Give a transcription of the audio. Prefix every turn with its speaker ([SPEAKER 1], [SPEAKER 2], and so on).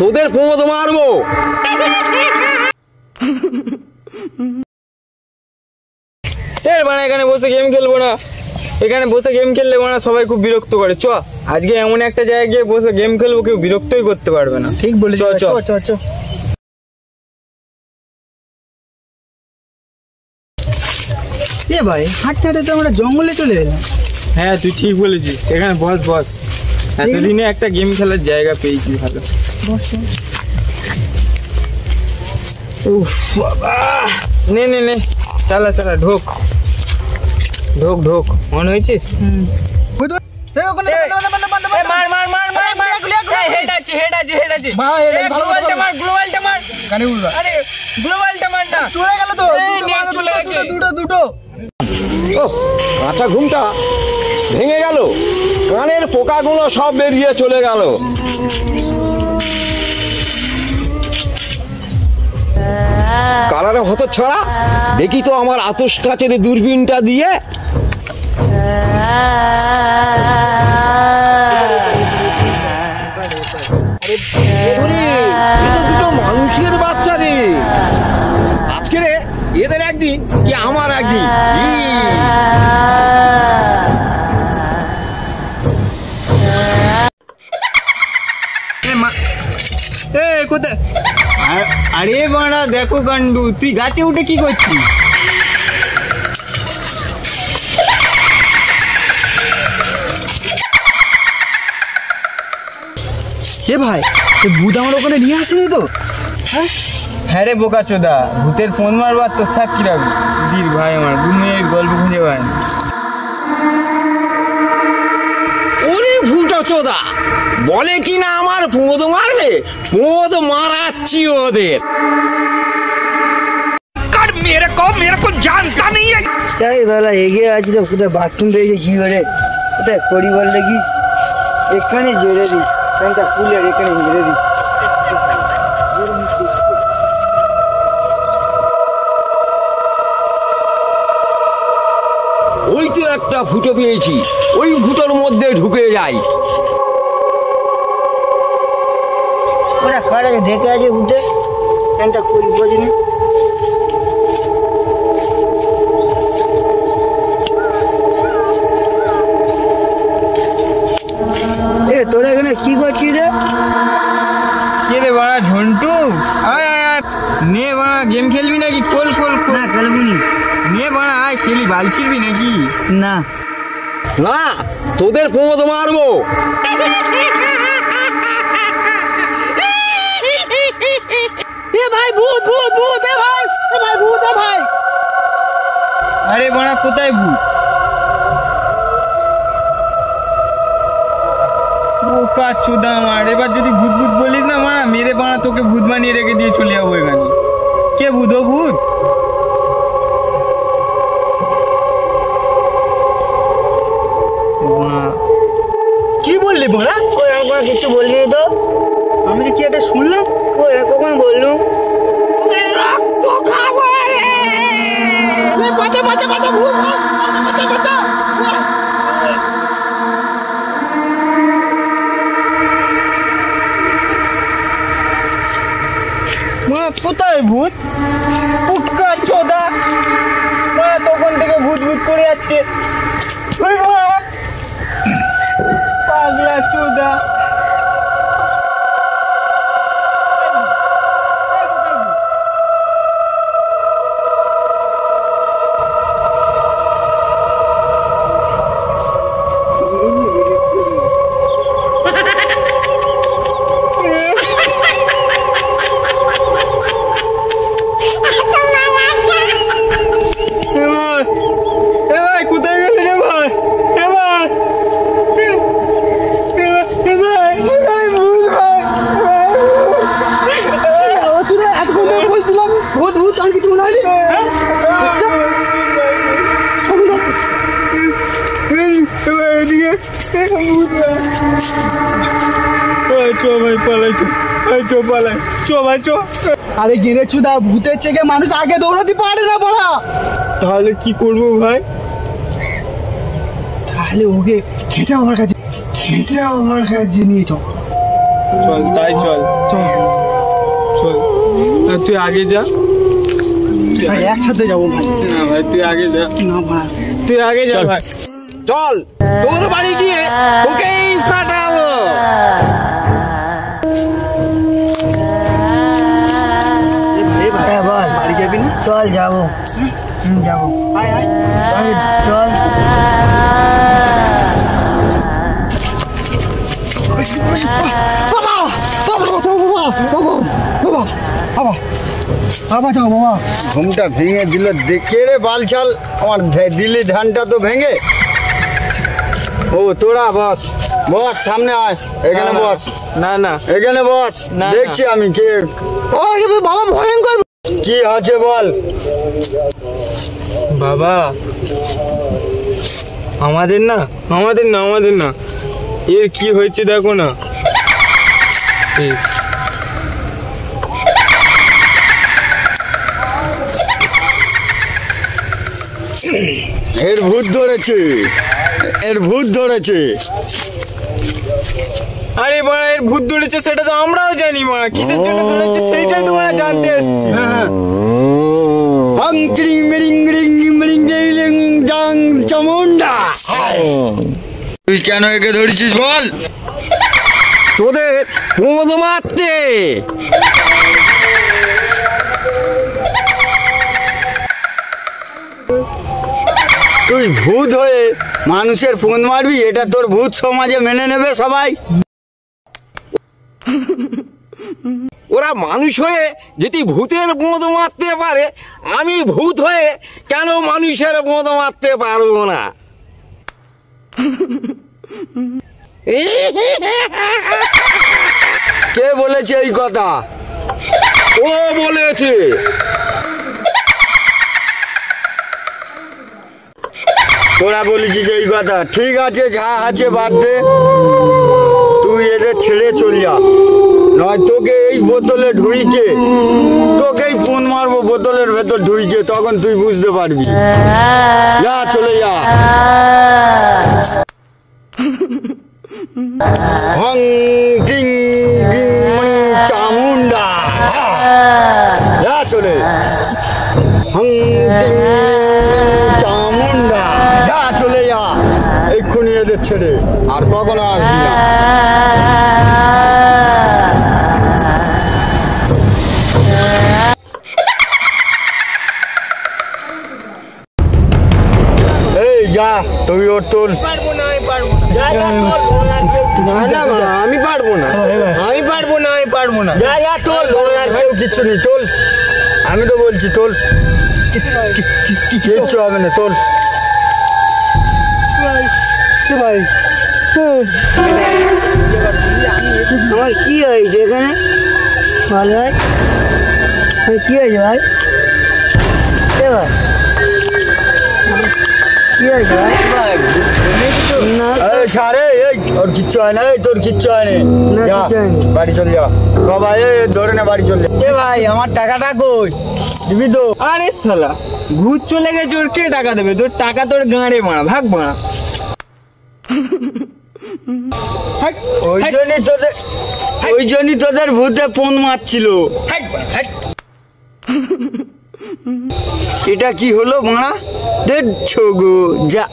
[SPEAKER 1] তোদের প্রমোদ মারবো।
[SPEAKER 2] এখানে বসে গেম খেলবো না, এখানে বসে গেম খেললে না সবাই খুব বিরক্ত করে। চ আজকে এমন একটা জায়গায় গিয়ে বসে গেম খেলবো, কেউ বিরক্তই করতে পারবে না।
[SPEAKER 3] ঠিক বলেছ, চ চ চ। এ ভাই হাঁটতে হাঁটতে তো আমরা জঙ্গলে চলে এলাম।
[SPEAKER 2] হ্যাঁ তুই ঠিক বলেছিস, এখানে বস বস, এতদিনে একটা গেম খেলার জায়গা পেয়েছি ভালো। উফ বাবা, নে নে নে, চালা চালা, ঢোক ঢোক ঢোক। মনে হয়েছিস?
[SPEAKER 1] কাঁচা ঘুমটা ভেঙে গেল, কানের পোকাগুলো সব বেরিয়ে চলে গেল। কালারে হতো ছড়া, দেখি তো আমার আতস কাচের দূরবীনটা দিয়ে। দুটো মানুষের বাচ্চা রে, আজকে রে এদের একদিন কি আমার একদিন।
[SPEAKER 2] কোথায়? আরে বাড়া দেখো কান্ডু, তুই গাছে উঠে কি করছিস?
[SPEAKER 3] কে ভাই, ভূত আমার ওখানে নিয়ে আসেনি তো?
[SPEAKER 2] হ্যাঁ রে বোকা চোদা, ভূতের ফোন মারবার তোর সাথ কি রাখবি? দির ভাই আমার 2 মিনিট গল্প খুঁজে পায়।
[SPEAKER 1] ওরে ভূটা চোদা বলে কি না আমার প্রমোদ মারবে, প্রমোদ মারাচ্ছি ওদের। মেরে জানতা নেই।
[SPEAKER 3] চাই বেলা এগিয়ে আছি তো, কোথায় বাথরুম পেয়েছে কি করে, কোথায় করি বললে কি, এখানে জেরে দিই, ফ্যানটা খুলে এখানে জেরে দিই।
[SPEAKER 1] ওই তো একটা ফুটো পেয়েছি, ওই ফুটোর মধ্যে ঢুকে যাই।
[SPEAKER 3] ওরা খাড়া দেখে আছে উঠে, ফ্যানটা খুলি বোঝেনি। তোরা এখানে কি করছিস রে?
[SPEAKER 2] কে রে বাড়া? ঝন্টু, আয় আয় আয়, নে বাড়া গেম খেলবি নাকি? খোল খোল খোল।
[SPEAKER 3] না খেলবি নি।
[SPEAKER 2] নে বাড়া আয় খেলি, বাল ছিড়বি নাকি?
[SPEAKER 3] না
[SPEAKER 1] না, তোদের প্রমোদ মারবো।
[SPEAKER 3] এ ভাই ভূত ভূত ভূত, এ ভাই, এ ভাই ভূত, এ ভাই।
[SPEAKER 2] আরে বাড়া কোথায় ভূত? বোকা চোদা আমার, এবার যদি ভূত ভূত বলিস না মারা, মেরে বাড়া তোকে ভূত বানিয়ে রেখে দিয়ে চলে যাবো এখানে। কে ভূত? ও ভূত?
[SPEAKER 3] কি বললি বলা? ও এরকম কিছু বললি তো, আমি কি একটা শুনলাম। ও এরকম বললু, রক্ত খাবো রে, বাঁচা বাঁচা বাঁচা, ভূত বাঁচা বাঁচা।
[SPEAKER 2] কোথায় ভূত? বোকা চোদা, তখন থেকে ভূত ভূত করে যাচ্ছে। পাগলা চোদা।
[SPEAKER 3] আরে গিরে চুদা, ভূতের চেয়ে মানুষ আগে দৌড়াতে পারে না বড়া।
[SPEAKER 2] তাহলে কি করবো ভাই?
[SPEAKER 3] তাহলে ওকে খেঁচাও আমার কাছে, খেঁচাও আমার কাছে নিয়ে চল।
[SPEAKER 2] চল তাই চল
[SPEAKER 3] চল
[SPEAKER 2] চল তুই আগে যা
[SPEAKER 3] ভাই একসাথে যাবো ভাই।
[SPEAKER 2] না ভাই তুই আগে যা
[SPEAKER 3] না ভাই
[SPEAKER 2] তুই আগে যা ভাই
[SPEAKER 1] চল তোর বাড়ি গিয়ে তোকেই ফাটাবো।
[SPEAKER 3] হ্যাঁ বল, বাড়ি যাবি না? চল যাবো। যাবো, আয় আয় চল।
[SPEAKER 4] ঘুমটা ভেঙে দিল দেখে রে বালছাল, আমার দিলি ধানটা তো ভেঙে। ও তোরা বস বস, সামনে আয়, এখানে বস,
[SPEAKER 2] না না
[SPEAKER 4] এখানে বস,
[SPEAKER 2] না,
[SPEAKER 4] দেখছি আমি কে।
[SPEAKER 3] বাবা ভয়ঙ্কর।
[SPEAKER 4] কি আছে বল।
[SPEAKER 2] বাবা আমাদের না এর কি হয়েছে দেখো না।
[SPEAKER 4] এর ভূত ধরেছে, এর ভূত ধরেছে।
[SPEAKER 2] আরে বাড়া এর ভূত ধরেছে সেটা তো আমরাও জানি মা, কিসের জন্য ধরেছে সেইটাই তো মানে জানতে এসেছি।
[SPEAKER 4] চামুন্ডা, তুই কেন একে ধরেছিস বল।
[SPEAKER 1] তোদের পোঁদ মারতে।
[SPEAKER 4] তুই ভূত হয়ে মানুষের ফোন মারবি, এটা তোর ভূত সমাজে মেনে নেবে সবাই?
[SPEAKER 1] ওরা মানুষ হয়ে যদি ভূতের পোঁদ মারতে পারে, আমি ভূত হয়ে কেন মানুষের পোঁদ মারতে পারবো না?
[SPEAKER 4] কে বলেছে এই কথা?
[SPEAKER 1] ও বলেছে।
[SPEAKER 4] তোরা বলেছিস এই কথা? ঠিক আছে, যা আছে বাদ দে, তুই এদের ছেড়ে চল যা, নয় তোকে এই বোতলে ঢুইকে তোকেই ফোন মারবো বোতলের ভেতর ঢুইকে, তখন তুই বুঝতে পারবি। যা চলে যা। হং কিং কিং মং চামুন্ডা, যা চলে। হং কিং চামুন্ডা, যা চলে যা এক্ষুনি এদের ছেড়ে, আর কখনো আসবি না। এই যা, তুই ওর তোল।
[SPEAKER 2] পারবো না আমি পারবো না, আমি পারবো না, আমি পারবো না।
[SPEAKER 4] যা যা তোল, আর কেউ কিচ্ছু নেই, তোল। আমি তো বলছি তোল, কিচ্ছু হবে না, তোল।
[SPEAKER 3] ভাই আমার কি হয়েছে এখানে? ভালো ভাই, কি হয়েছে ভাই? ভাই কি হয়েছে ভাই? না
[SPEAKER 4] এই ছাড়ে, এই ওর কিচ্ছু হয় না, এই তোর কিচ্ছু হয়নি।
[SPEAKER 3] না,
[SPEAKER 4] যা,
[SPEAKER 3] কিচ্ছু হয়নি।
[SPEAKER 4] বাড়ি চলে যা সবাই, এই ধরে নে বাড়ি চলে যা। এ ভাই আমার টাকাটা কই দিবি তো?
[SPEAKER 2] আরে শালা ভূত চলে গেছে, ওর কে টাকা দেবে? তোর টাকা তোর গাঁড়ে মারা, ভাগ মারা।
[SPEAKER 4] ওই জন্যই তোদের ভূতে ফোন মারছিল। এটা কি হলো মারা? দেখছো গো, যা